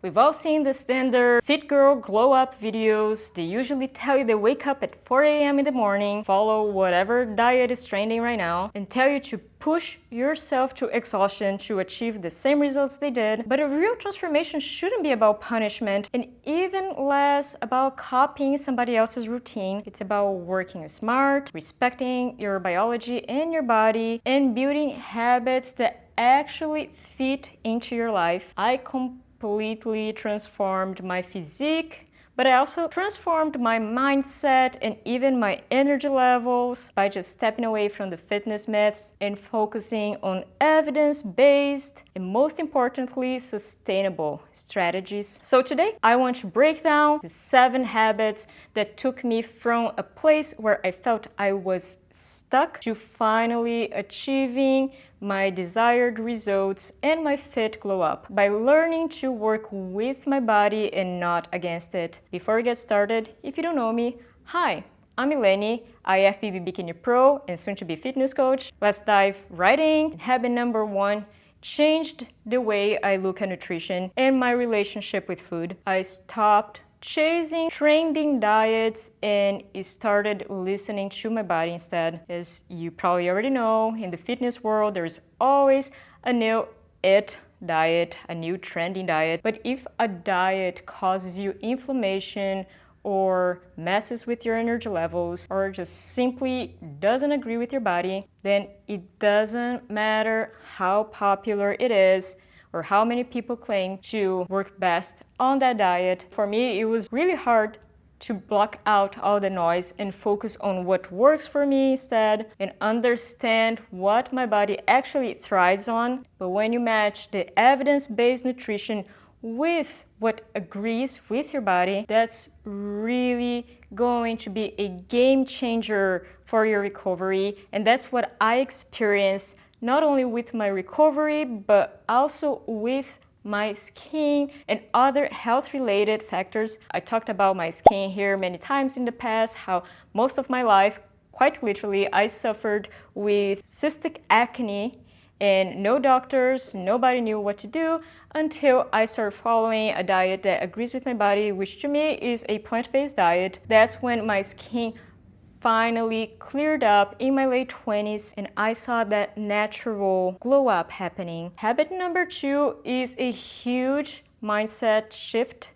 We've all seen the standard fit girl glow up videos. They usually tell you they wake up at 4 a.m. in the morning, follow whatever diet is trending right now, and tell you to push yourself to exhaustion to achieve the same results they did. But a real transformation shouldn't be about punishment and even less about copying somebody else's routine. It's about working smart, respecting your biology and your body, and building habits that actually fit into your life. I completely transformed my physique, but I also transformed my mindset and even my energy levels by just stepping away from the fitness myths and focusing on evidence-based and, most importantly, sustainable strategies. So today I want to break down the 7 habits that took me from a place where I felt I was stuck to finally achieving my desired results and my fit glow up by learning to work with my body and not against it. Before we get started, if you don't know me, hi, I'm Eleni, IFBB Bikini Pro and soon to be fitness coach. Let's dive right in. Habit number 1 changed the way I look at nutrition and my relationship with food. I stopped chasing trending diets and started listening to my body instead. As you probably already know, in the fitness world, there's always a new diet, a new trending diet. But if a diet causes you inflammation or messes with your energy levels or just simply doesn't agree with your body, then it doesn't matter how popular it is or how many people claim to work best on that diet. For me, it was really hard to block out all the noise and focus on what works for me instead and understand what my body actually thrives on. But when you match the evidence-based nutrition with what agrees with your body, that's really going to be a game changer for your recovery. And that's what I experienced not only with my recovery, but also with my skin and other health-related factors. I talked about my skin here many times in the past, how most of my life, quite literally, I suffered with cystic acne and no doctors, nobody knew what to do until I started following a diet that agrees with my body, which to me is a plant-based diet. That's when my skin finally cleared up in my late 20s and I saw that natural glow up happening. Habit number 2 is a huge mindset shift,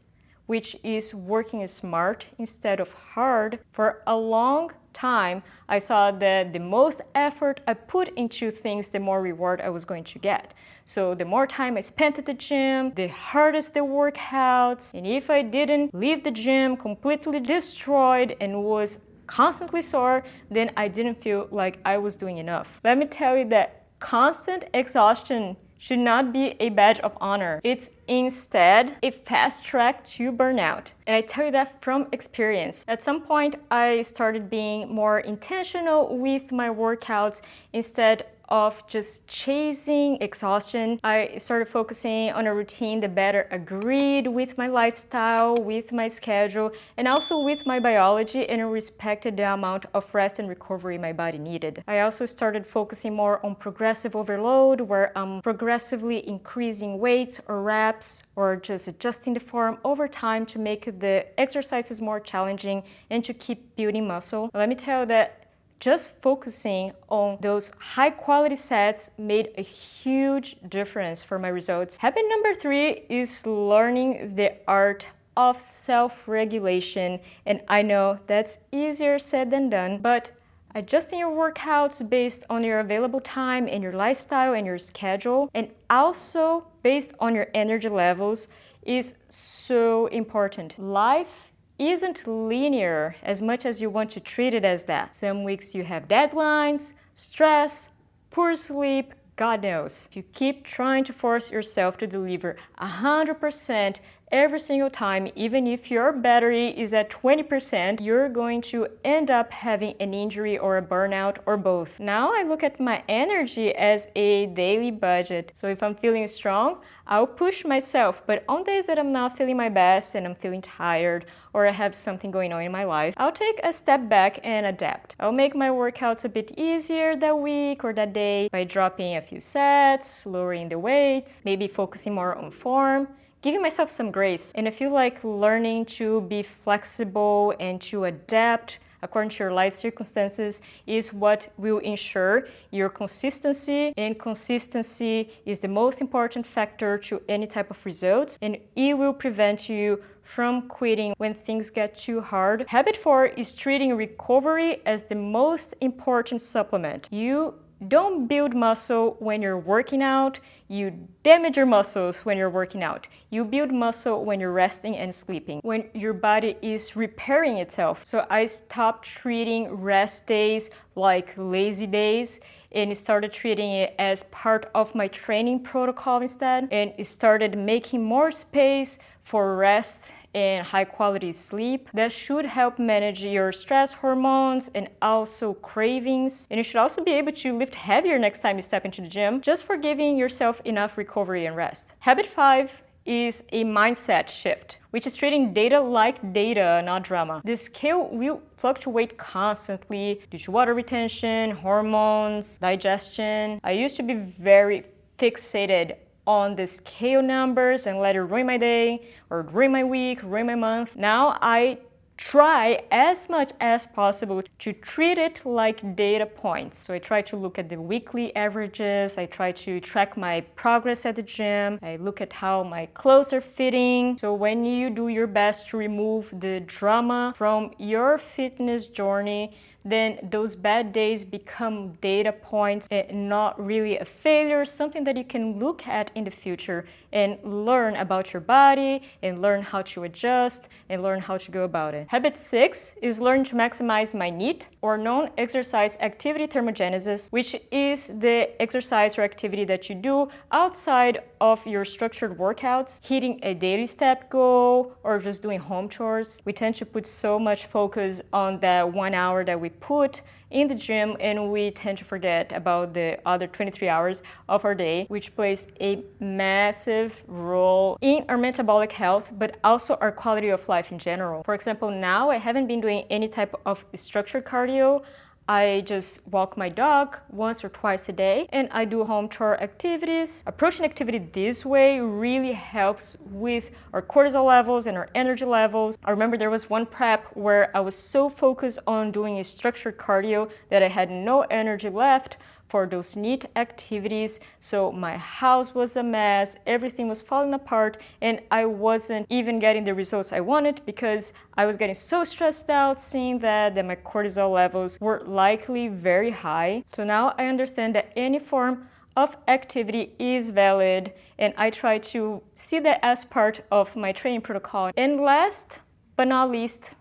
which is working smart instead of hard. For a long time, I thought that the most effort I put into things, the more reward I was going to get. So the more time I spent at the gym, the hardest the workouts, and if I didn't leave the gym completely destroyed and was constantly sore, then I didn't feel like I was doing enough. Let me tell you that constant exhaustion should not be a badge of honor. It's instead a fast track to burnout. And I tell you that from experience. At some point, I started being more intentional with my workouts instead of just chasing exhaustion. I started focusing on a routine that better agreed with my lifestyle, with my schedule, and also with my biology, and respected the amount of rest and recovery my body needed. I also started focusing more on progressive overload, where I'm progressively increasing weights or reps or just adjusting the form over time to make the exercises more challenging and to keep building muscle. Let me tell you that just focusing on those high quality sets made a huge difference for my results. Habit number 3 is learning the art of self-regulation. And I know that's easier said than done, but adjusting your workouts based on your available time and your lifestyle and your schedule, and also based on your energy levels, is so important. Life isn't linear as much as you want to treat it as that. Some weeks you have deadlines, stress, poor sleep, God knows. If you keep trying to force yourself to deliver 100% every single time, even if your battery is at 20%, you're going to end up having an injury or a burnout or both. Now I look at my energy as a daily budget. So if I'm feeling strong, I'll push myself. But on days that I'm not feeling my best and I'm feeling tired or I have something going on in my life, I'll take a step back and adapt. I'll make my workouts a bit easier that week or that day by dropping a few sets, lowering the weights, maybe focusing more on form, giving myself some grace. And I feel like learning to be flexible and to adapt according to your life circumstances is what will ensure your consistency, and consistency is the most important factor to any type of results, and it will prevent you from quitting when things get too hard. Habit 4 is treating recovery as the most important supplement. You don't build muscle when you're working out, you damage your muscles when you're working out. You build muscle when you're resting and sleeping, when your body is repairing itself. So I stopped treating rest days like lazy days and started treating it as part of my training protocol instead, and started making more space for rest and high quality sleep. That should help manage your stress hormones and also cravings. And you should also be able to lift heavier next time you step into the gym, just for giving yourself enough recovery and rest. Habit 5 is a mindset shift, which is treating data like data, not drama. The scale will fluctuate constantly due to water retention, hormones, digestion. I used to be very fixated on the scale numbers and let it ruin my day or ruin my week, ruin my month. Now I try as much as possible to treat it like data points. So I try to look at the weekly averages, I try to track my progress at the gym, I look at how my clothes are fitting. So when you do your best to remove the drama from your fitness journey, then those bad days become data points and not really a failure, something that you can look at in the future and learn about your body and learn how to adjust and learn how to go about it. Habit 6 is learn to maximize my NEAT, or non-exercise activity thermogenesis, which is the exercise or activity that you do outside of your structured workouts, hitting a daily step goal or just doing home chores. We tend to put so much focus on that 1 hour that we put in the gym, and we tend to forget about the other 23 hours of our day, which plays a massive role in our metabolic health, but also our quality of life in general. For example, now I haven't been doing any type of structured cardio. I just walk my dog once or twice a day, and I do home chore activities. Approaching activity this way really helps with our cortisol levels and our energy levels. I remember there was one prep where I was so focused on doing a structured cardio that I had no energy left for those NEAT activities. So my house was a mess, everything was falling apart, and I wasn't even getting the results I wanted because I was getting so stressed out seeing that my cortisol levels were likely very high. So now I understand that any form of activity is valid, and I try to see that as part of my training protocol. And last but not least,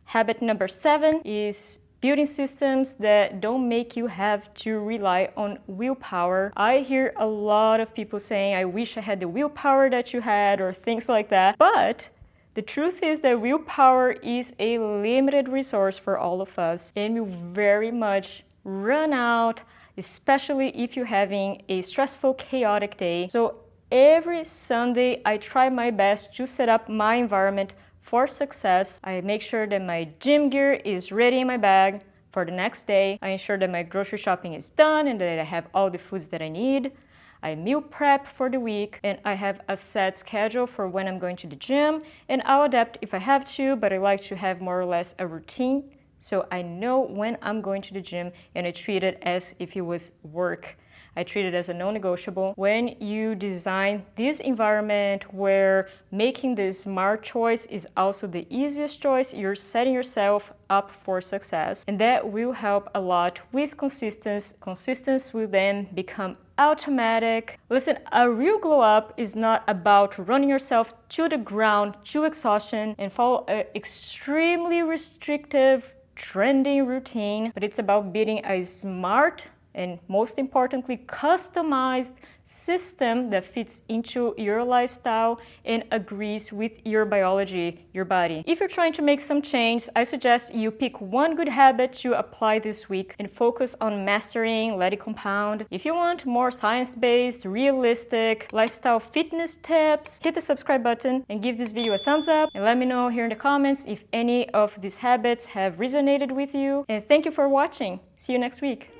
habit number 7 is building systems that don't make you have to rely on willpower. I hear a lot of people saying, I wish I had the willpower that you had, or things like that. But the truth is that willpower is a limited resource for all of us, and will very much run out, especially if you're having a stressful, chaotic day. So every Sunday, I try my best to set up my environment for success. I make sure that my gym gear is ready in my bag for the next day. I ensure that my grocery shopping is done and that I have all the foods that I need. I meal prep for the week, and I have a set schedule for when I'm going to the gym, and I'll adapt if I have to, but I like to have more or less a routine so I know when I'm going to the gym, and I treat it as if it was work. I treat it as a non-negotiable. When you design this environment where making the smart choice is also the easiest choice, you're setting yourself up for success. And that will help a lot with consistency. Consistency will then become automatic. Listen, a real glow up is not about running yourself to the ground, to exhaustion, and follow an extremely restrictive, trending routine, but it's about building a smart and, most importantly, customized system that fits into your lifestyle and agrees with your biology, your body. If you're trying to make some change, I suggest you pick one good habit to apply this week and focus on mastering, let it compound. If you want more science-based, realistic lifestyle fitness tips, hit the subscribe button and give this video a thumbs up, and let me know here in the comments if any of these habits have resonated with you. And thank you for watching. See you next week.